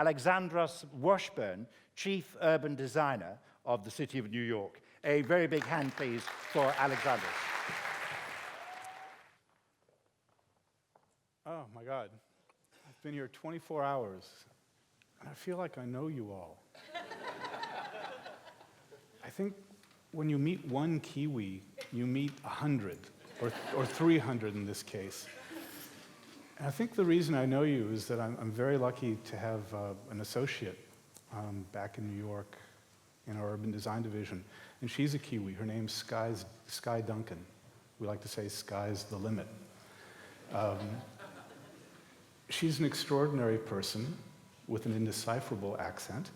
Alexandros Washburn, Chief Urban Designer of the City of New York. A very big hand, please, for Alexandros. Oh, my God. I've been here 24 hours, and I feel like I know you all. I think when you meet one Kiwi, you meet 100, or 300 in this case. And I think the reason I know you is that I'm very lucky to have an associate back in New York in our urban design division. And she's a Kiwi. Her name's Sky Duncan. We like to say sky's the limit. She's an extraordinary person with an indecipherable accent.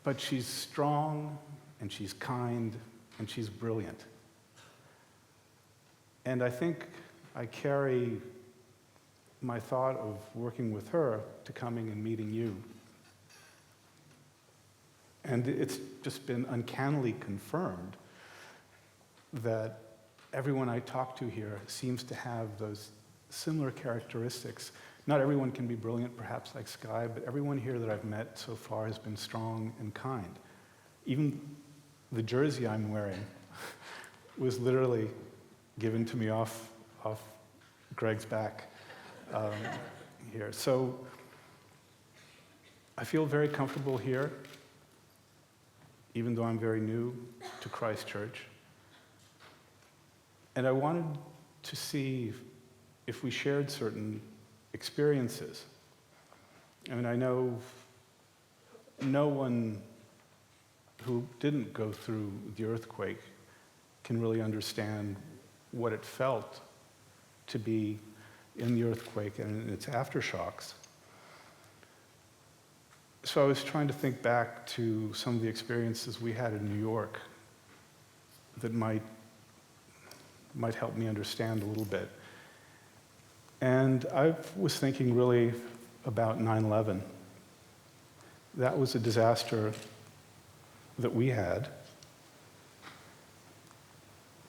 But she's strong, and she's kind, and she's brilliant. And I think I carry my thought of working with her to coming and meeting you. And it's just been uncannily confirmed that everyone I talk to here seems to have those similar characteristics. Not everyone can be brilliant, perhaps like Sky, but everyone here that I've met so far has been strong and kind. Even the jersey I'm wearing was literally given to me off Greg's back here. So I feel very comfortable here, even though I'm very new to Christchurch. And I wanted to see if we shared certain experiences. I mean, I know no one who didn't go through the earthquake can really understand what it felt to be in the earthquake and in its aftershocks. So I was trying to think back to some of the experiences we had in New York that might help me understand a little bit. And I was thinking really about 9/11. That was a disaster that we had.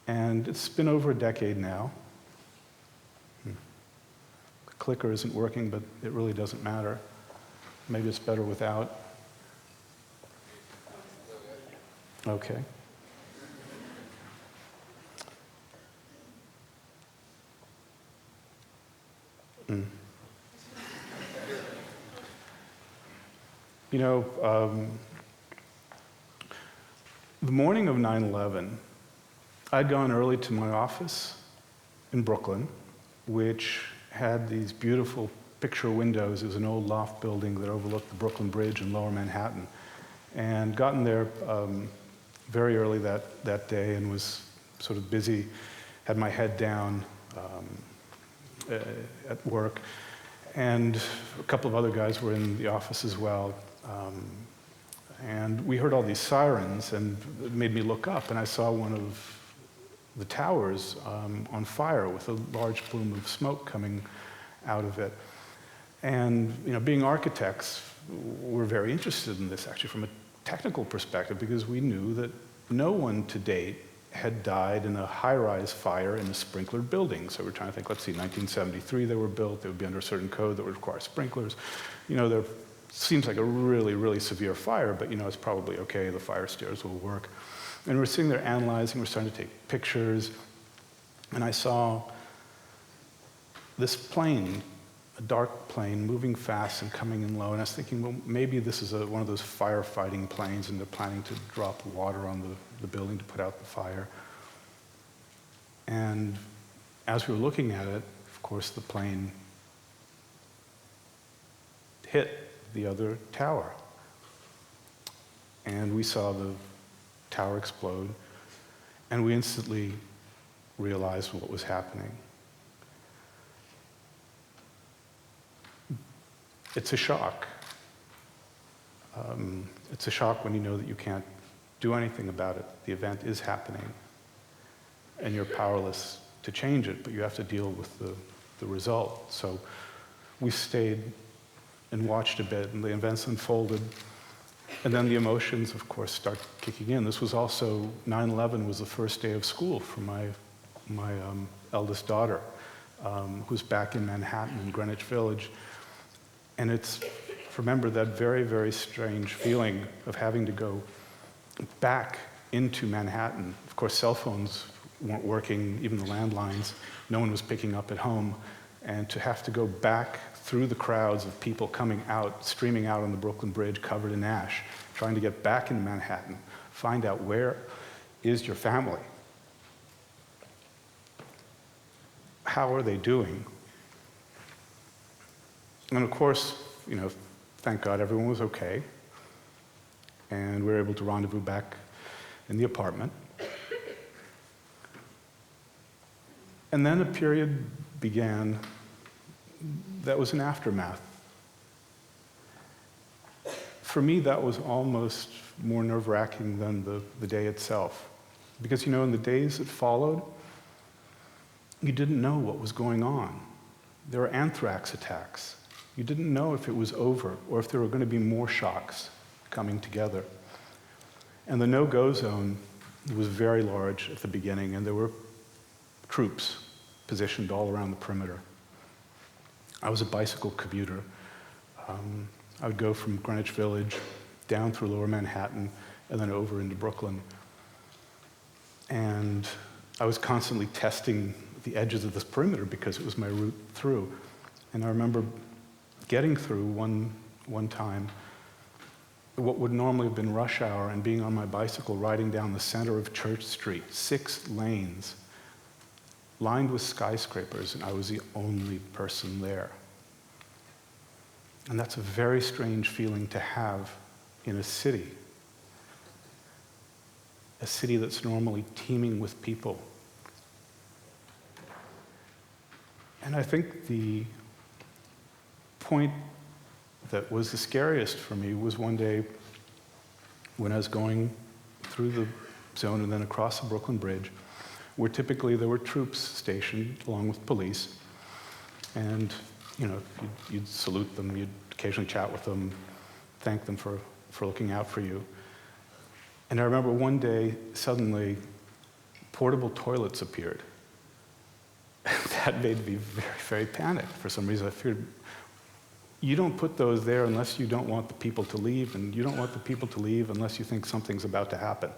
And it's been over a decade now. The clicker isn't working, but it really doesn't matter. Maybe it's better without. Okay. You know, the morning of 9/11, I'd gone early to my office in Brooklyn, which had these beautiful picture windows. It was an old loft building that overlooked the Brooklyn Bridge in Lower Manhattan. And gotten there very early that day and was sort of busy, had my head down at work. And a couple of other guys were in the office as well. And we heard all these sirens, and it made me look up, and I saw one of the towers on fire with a large plume of smoke coming out of it. And you know, being architects, we're very interested in this, actually, from a technical perspective, because we knew that no one to date had died in a high-rise fire in a sprinklered building. So we're trying to think, let's see, 1973 they were built, they would be under a certain code that would require sprinklers. You know, there seems like a really, really severe fire, but you know, it's probably okay, the fire stairs will work. And we're sitting there analyzing, we're starting to take pictures, and I saw this plane, a dark plane, moving fast and coming in low, and I was thinking, well, maybe this is one of those firefighting planes, and they're planning to drop water on the building to put out the fire. And as we were looking at it, of course, the plane hit the other tower. And we saw the tower explode, and we instantly realized what was happening. It's a shock. It's a shock when you know that you can't do anything about it. The event is happening, and you're powerless to change it, but you have to deal with the result. So we stayed and watched a bit, and the events unfolded, and then the emotions, of course, start kicking in. This was also, 9/11 was the first day of school for my eldest daughter, who's back in Manhattan, in Greenwich Village. And it's, remember that very, very strange feeling of having to go back into Manhattan. Of course, cell phones weren't working, even the landlines. No one was picking up at home. And to have to go back through the crowds of people coming out, streaming out on the Brooklyn Bridge covered in ash, trying to get back into Manhattan, find out where is your family. How are they doing? And of course, you know, thank God everyone was okay. And we were able to rendezvous back in the apartment. And then a period began that was an aftermath. For me, that was almost more nerve-wracking than the day itself. Because, you know, in the days that followed, you didn't know what was going on. There were anthrax attacks. You didn't know if it was over or if there were going to be more shocks coming together. And the no-go zone was very large at the beginning, and there were troops positioned all around the perimeter. I was a bicycle commuter. I would go from Greenwich Village down through Lower Manhattan and then over into Brooklyn. And I was constantly testing the edges of this perimeter because it was my route through. And I remember getting through one time what would normally have been rush hour and being on my bicycle riding down the center of Church Street, 6 lanes, lined with skyscrapers, and I was the only person there. And that's a very strange feeling to have in a city that's normally teeming with people. And I think the point that was the scariest for me was one day when I was going through the zone and then across the Brooklyn Bridge, where typically there were troops stationed along with police. And, you know, you'd salute them, you'd occasionally chat with them, thank them for looking out for you. And I remember one day, suddenly, portable toilets appeared. That made me very, very panicked. For some reason, I figured, you don't put those there unless you don't want the people to leave, and you don't want the people to leave unless you think something's about to happen.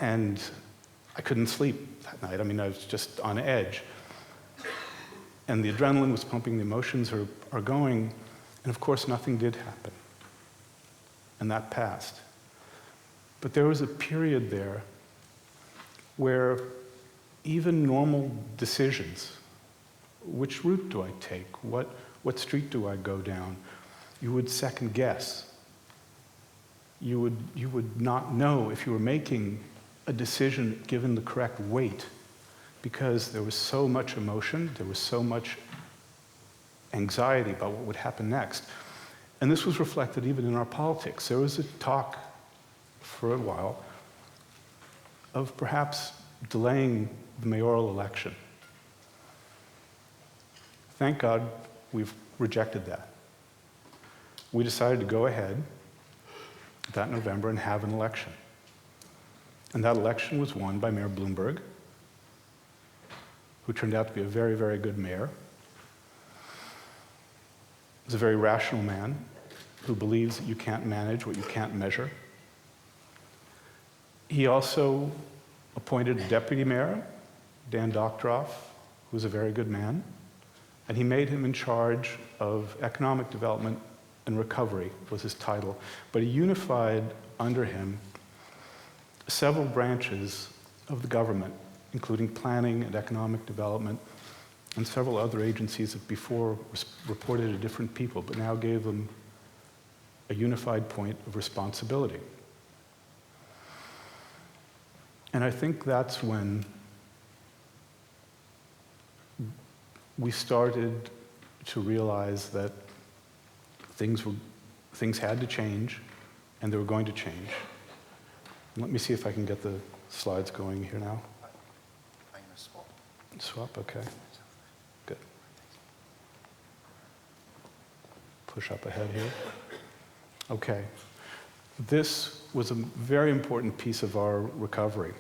And I couldn't sleep that night. I mean, I was just on edge. And the adrenaline was pumping, the emotions are going, and of course nothing did happen. And that passed. But there was a period there where even normal decisions, which route do I take? What street do I go down? You would second guess. You would not know if you were making a decision given the correct weight, because there was so much emotion, there was so much anxiety about what would happen next. And this was reflected even in our politics. There was a talk for a while of perhaps delaying the mayoral election. Thank God we've rejected that. We decided to go ahead that November and have an election. And that election was won by Mayor Bloomberg, who turned out to be a very, very good mayor. He's a very rational man who believes that you can't manage what you can't measure. He also appointed a deputy mayor, Dan Doctoroff, who's a very good man, and he made him in charge of economic development and recovery, was his title. But he unified under him several branches of the government, including planning and economic development, and several other agencies that before reported to different people, but now gave them a unified point of responsibility. And I think that's when we started to realize that things had to change, and they were going to change. Let me see if I can get the slides going here now. I'm going to swap. Swap, okay. Good. Push up ahead here. Okay. This was a very important piece of our recovery.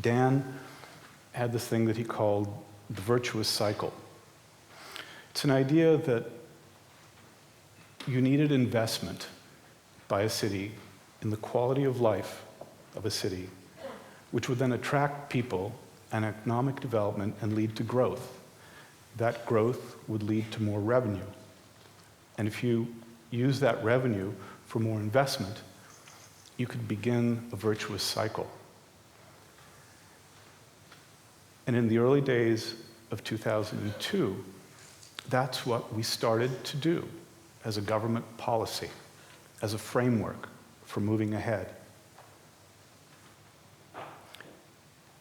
Dan had this thing that he called the virtuous cycle. It's an idea that you needed investment by a city in the quality of life of a city, which would then attract people and economic development and lead to growth. That growth would lead to more revenue. And if you use that revenue for more investment, you could begin a virtuous cycle. And in the early days of 2002, that's what we started to do as a government policy, as a framework for moving ahead.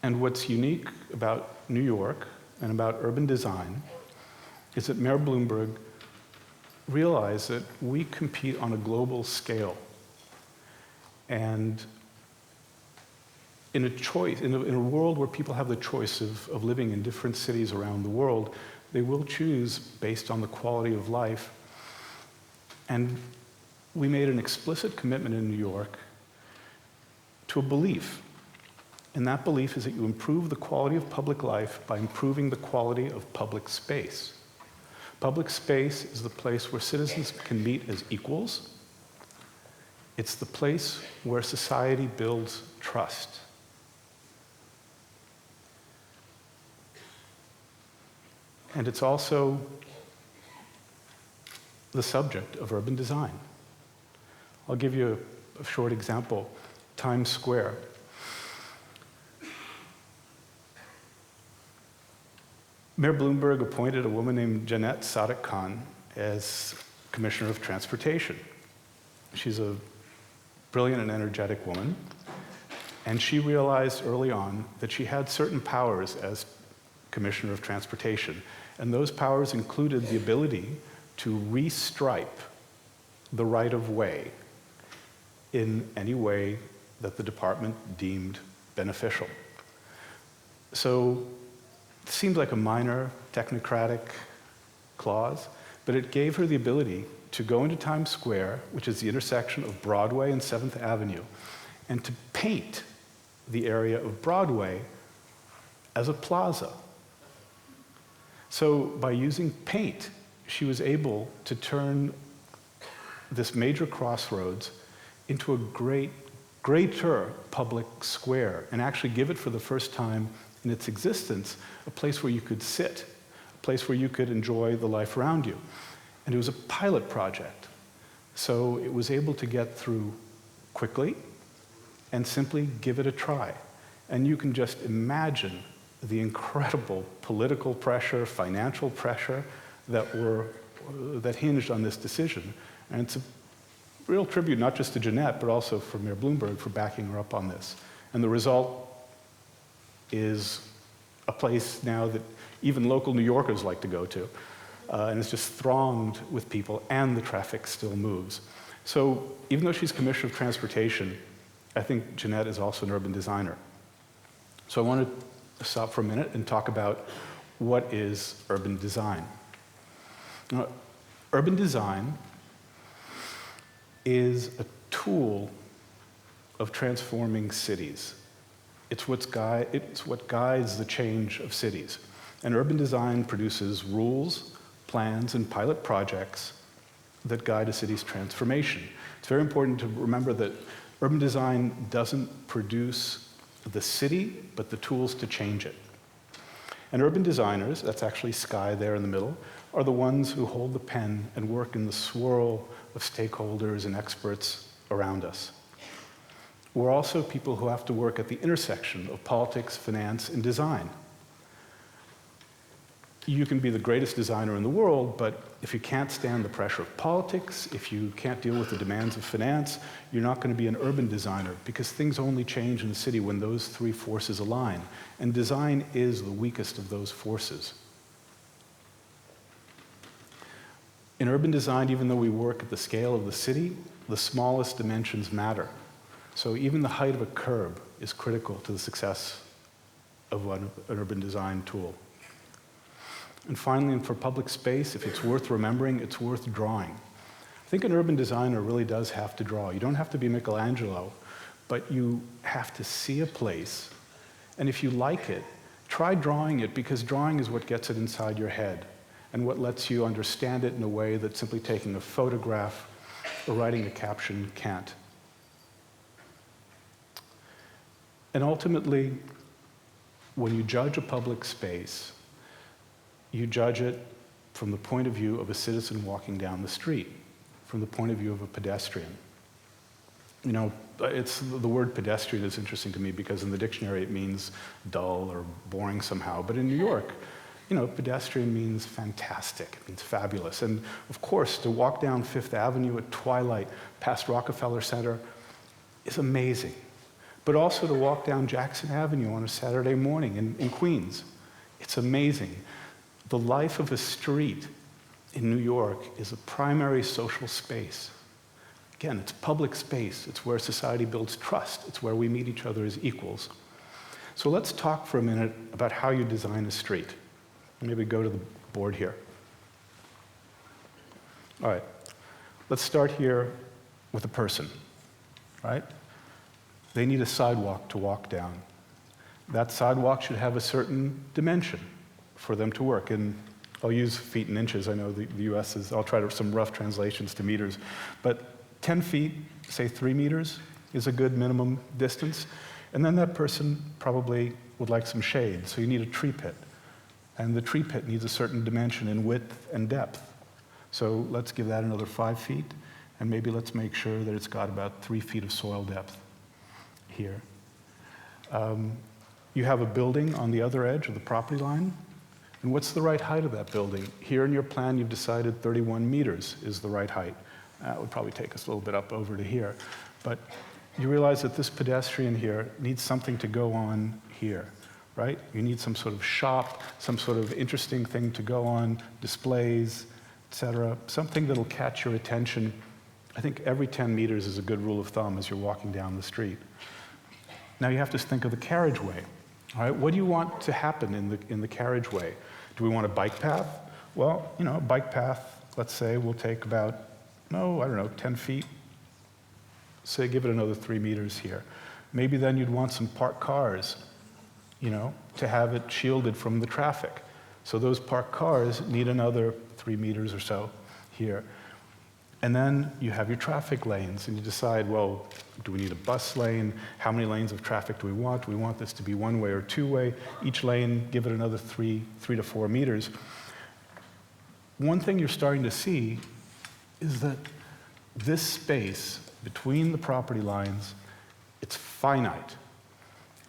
And what's unique about New York and about urban design is that Mayor Bloomberg realized that we compete on a global scale. And in a world where people have the choice of living in different cities around the world, they will choose based on the quality of life. And we made an explicit commitment in New York to a belief. And that belief is that you improve the quality of public life by improving the quality of public space. Public space is the place where citizens can meet as equals. It's the place where society builds trust. And it's also the subject of urban design. I'll give you a short example. Times Square. Mayor Bloomberg appointed a woman named Jeanette Sadiq Khan as Commissioner of Transportation. She's a brilliant and energetic woman, and she realized early on that she had certain powers as Commissioner of Transportation, and those powers included the ability to restripe the right-of-way in any way that the department deemed beneficial. So it seemed like a minor technocratic clause, but it gave her the ability to go into Times Square, which is the intersection of Broadway and 7th Avenue, and to paint the area of Broadway as a plaza. So by using paint, she was able to turn this major crossroads into a greater public square, and actually give it for the first time in its existence a place where you could sit, a place where you could enjoy the life around you. And it was a pilot project. So it was able to get through quickly and simply give it a try. And you can just imagine the incredible political pressure, financial pressure that hinged on this decision. And it's a real tribute, not just to Jeanette, but also for Mayor Bloomberg for backing her up on this. And the result is a place now that even local New Yorkers like to go to. And it's just thronged with people, and the traffic still moves. So even though she's Commissioner of Transportation, I think Jeanette is also an urban designer. So I want to stop for a minute and talk about what is urban design. Now, urban design is a tool of transforming cities. It's what guides the change of cities. And urban design produces rules, plans, and pilot projects that guide a city's transformation. It's very important to remember that urban design doesn't produce the city, but the tools to change it. And urban designers, that's actually Sky there in the middle, are the ones who hold the pen and work in the swirl of stakeholders and experts around us. We're also people who have to work at the intersection of politics, finance, and design. You can be the greatest designer in the world, but if you can't stand the pressure of politics, if you can't deal with the demands of finance, you're not going to be an urban designer, because things only change in the city when those three forces align. And design is the weakest of those forces. In urban design, even though we work at the scale of the city, the smallest dimensions matter. So even the height of a curb is critical to the success of an urban design tool. And finally, and for public space, if it's worth remembering, it's worth drawing. I think an urban designer really does have to draw. You don't have to be Michelangelo, but you have to see a place, and if you like it, try drawing it, because drawing is what gets it inside your head. and what lets you understand it in a way that simply taking a photograph or writing a caption can't. And ultimately, when you judge a public space, you judge it from the point of view of a citizen walking down the street, from the point of view of a pedestrian. You know, the word pedestrian is interesting to me because in the dictionary it means dull or boring somehow. But in New York, you know, pedestrian means fantastic, it means fabulous. And of course, to walk down Fifth Avenue at twilight past Rockefeller Center is amazing. But also to walk down Jackson Avenue on a Saturday morning in Queens, it's amazing. The life of a street in New York is a primary social space. Again, it's public space. It's where society builds trust. It's where we meet each other as equals. So let's talk for a minute about how you design a street. Maybe go to the board here. All right. Let's start here with a person, right? They need a sidewalk to walk down. That sidewalk should have a certain dimension for them to work. And I'll use feet and inches. I know the US is, I'll try some rough translations to meters. But 10 feet, say 3 meters, is a good minimum distance. And then that person probably would like some shade, so you need a tree pit. And the tree pit needs a certain dimension in width and depth. So let's give that another 5 feet, and maybe let's make sure that it's got about 3 feet of soil depth here. You have a building on the other edge of the property line, and what's the right height of that building? Here in your plan, you've decided 31 meters is the right height. That would probably take us a little bit up over to here. But you realize that this pedestrian here needs something to go on here, right? You need some sort of shop, some sort of interesting thing to go on, displays, et cetera, something that'll catch your attention. I think every 10 meters is a good rule of thumb as you're walking down the street. Now you have to think of the carriageway. All right, what do you want to happen in the carriageway? Do we want a bike path? Well, you know, a bike path, let's say, will take about, 10 feet. Say, give it another 3 meters here. Maybe then you'd want some parked cars, you know, to have it shielded from the traffic. So those parked cars need another 3 meters or so here. And then you have your traffic lanes, and you decide, well, do we need a bus lane? How many lanes of traffic do we want? Do we want this to be one-way or two-way? Each lane, give it another 3 to 4 meters. One thing you're starting to see is that this space between the property lines, it's finite.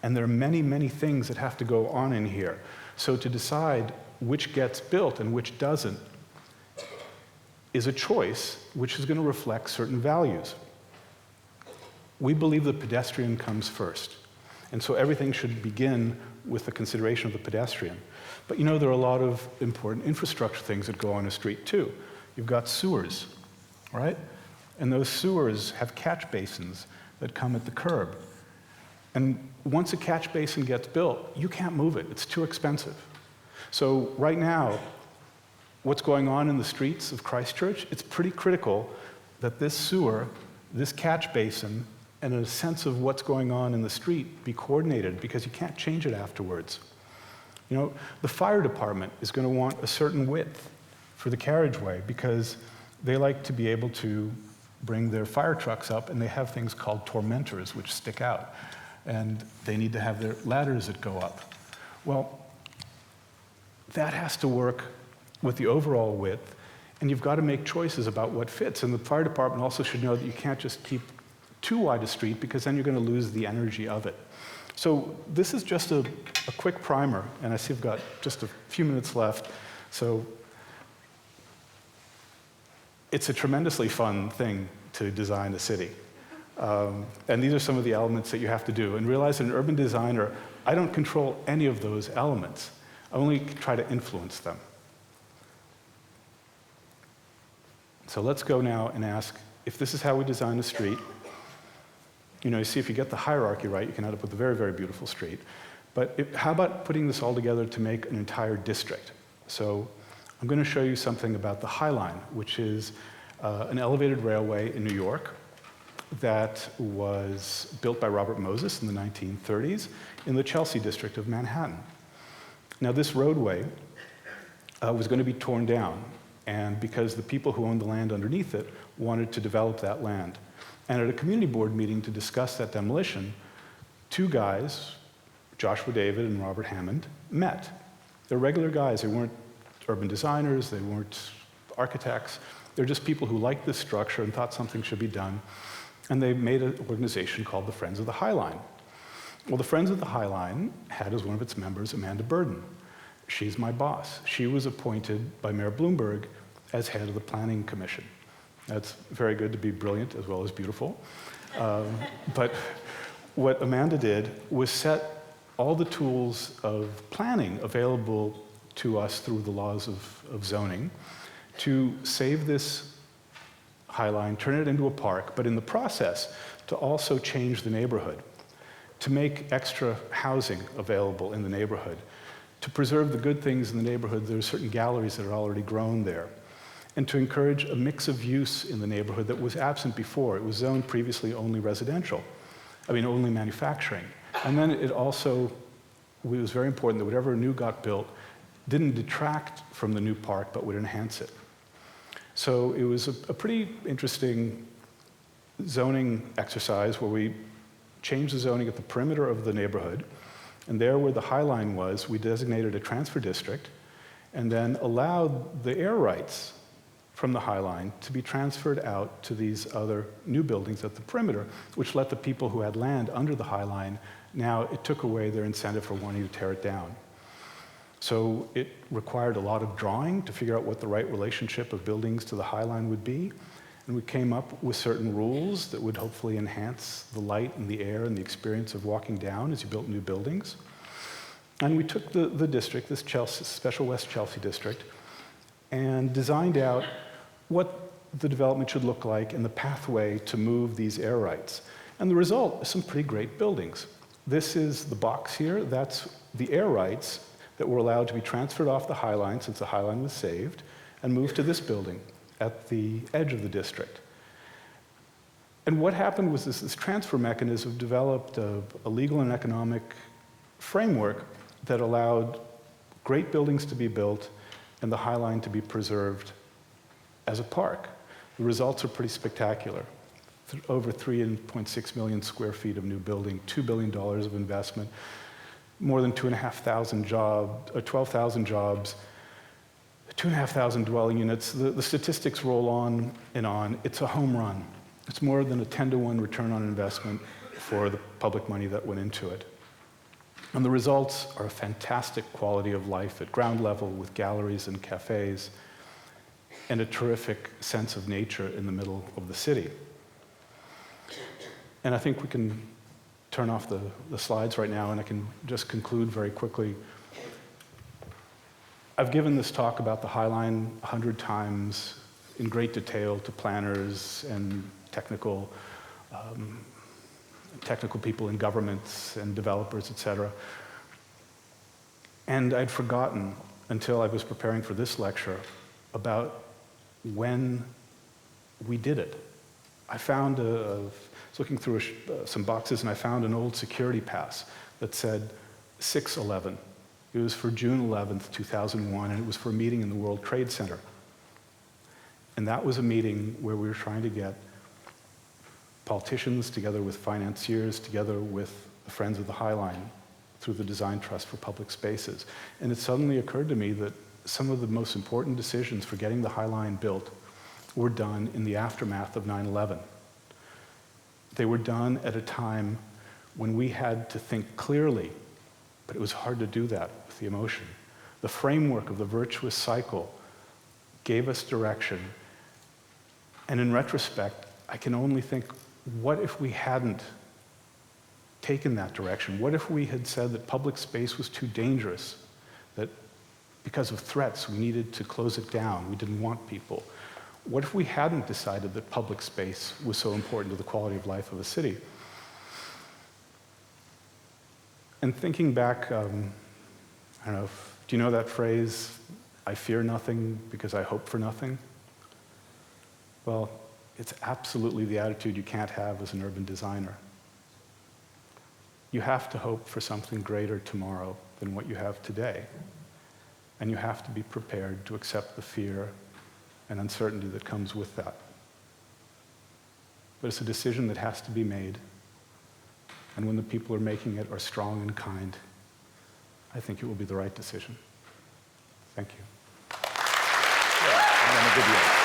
And there are many, many things that have to go on in here. So to decide which gets built and which doesn't is a choice which is going to reflect certain values. We believe the pedestrian comes first. And so everything should begin with the consideration of the pedestrian. But you know, there are a lot of important infrastructure things that go on a street too. You've got sewers, right? And those sewers have catch basins that come at the curb. And once a catch basin gets built, you can't move it. It's too expensive. So right now, what's going on in the streets of Christchurch, it's pretty critical that this sewer, this catch basin, and a sense of what's going on in the street be coordinated, because you can't change it afterwards. You know, the fire department is going to want a certain width for the carriageway because they like to be able to bring their fire trucks up, and they have things called tormentors which stick out, and they need to have their ladders that go up. Well, that has to work with the overall width, and you've got to make choices about what fits. And the fire department also should know that you can't just keep too wide a street, because then you're going to lose the energy of it. So this is just a quick primer, and I see I've got just a few minutes left. So it's a tremendously fun thing to design a city. And these are some of the elements that you have to do. And realize that an urban designer, I don't control any of those elements. I only try to influence them. So let's go now and ask, if this is how we design a street, you know, you see if you get the hierarchy right, you can end up with a very, very beautiful street. But how about putting this all together to make an entire district? So I'm going to show you something about the High Line, which is an elevated railway in New York that was built by Robert Moses in the 1930s in the Chelsea district of Manhattan. Now this roadway was going to be torn down, and because the people who owned the land underneath it wanted to develop that land. And at a community board meeting to discuss that demolition, two guys, Joshua David and Robert Hammond, met. They're regular guys. They weren't urban designers. They weren't architects. They're just people who liked this structure and thought something should be done. And they made an organization called the Friends of the High Line. Well, the Friends of the High Line had as one of its members Amanda Burden. She's my boss. She was appointed by Mayor Bloomberg as head of the Planning Commission. That's very good to be brilliant as well as beautiful. But what Amanda did was set all the tools of planning available to us through the laws of zoning to save this High Line, turn it into a park, but in the process to also change the neighborhood, to make extra housing available in the neighborhood, to preserve the good things in the neighborhood. There are certain galleries that are already grown there, and to encourage a mix of use in the neighborhood that was absent before. It was zoned previously only residential, only manufacturing. And then it was very important that whatever new got built didn't detract from the new park, but would enhance it. So it was a pretty interesting zoning exercise where we changed the zoning at the perimeter of the neighborhood, and there where the High Line was, we designated a transfer district, and then allowed the air rights from the High Line to be transferred out to these other new buildings at the perimeter, which let the people who had land under the High Line, now it took away their incentive for wanting to tear it down. So it required a lot of drawing to figure out what the right relationship of buildings to the High Line would be. And we came up with certain rules that would hopefully enhance the light and the air and the experience of walking down as you built new buildings. And we took the district, this Special West Chelsea district, and designed out what the development should look like and the pathway to move these air rights. And the result is some pretty great buildings. This is the box here. That's the air rights that were allowed to be transferred off the High Line, since the High Line was saved, and moved to this building at the edge of the district. And what happened was this transfer mechanism developed a legal and economic framework that allowed great buildings to be built and the High Line to be preserved as a park. The results are pretty spectacular. Over 3.6 million square feet of new building, $2 billion of investment, more than 12,000 jobs, 2,500 dwelling units. The statistics roll on and on. It's a home run. It's more than a 10-to-1 return on investment for the public money that went into it. And the results are a fantastic quality of life at ground level with galleries and cafes and a terrific sense of nature in the middle of the city. And I think we can turn off the slides right now, and I can just conclude very quickly. I've given this talk about the High Line 100 times in great detail to planners and technical people in governments and developers, et cetera. And I'd forgotten, until I was preparing for this lecture, about when we did it. I found I was looking through some boxes, and I found an old security pass that said 6/11. It was for June 11th, 2001, and it was for a meeting in the World Trade Center. And that was a meeting where we were trying to get politicians together with financiers, together with the Friends of the High Line, through the Design Trust for Public Spaces. And it suddenly occurred to me that some of the most important decisions for getting the High Line built were done in the aftermath of 9/11. They were done at a time when we had to think clearly, but it was hard to do that with the emotion. The framework of the virtuous cycle gave us direction. And in retrospect, I can only think, what if we hadn't taken that direction? What if we had said that public space was too dangerous, that because of threats we needed to close it down, we didn't want people? What if we hadn't decided that public space was so important to the quality of life of a city? And thinking back, I don't know, do you know that phrase, I fear nothing because I hope for nothing? Well, it's absolutely the attitude you can't have as an urban designer. You have to hope for something greater tomorrow than what you have today. and you have to be prepared to accept the fear and uncertainty that comes with that. But it's a decision that has to be made, and when the people are making it are strong and kind, I think it will be the right decision. Thank you. And then a video.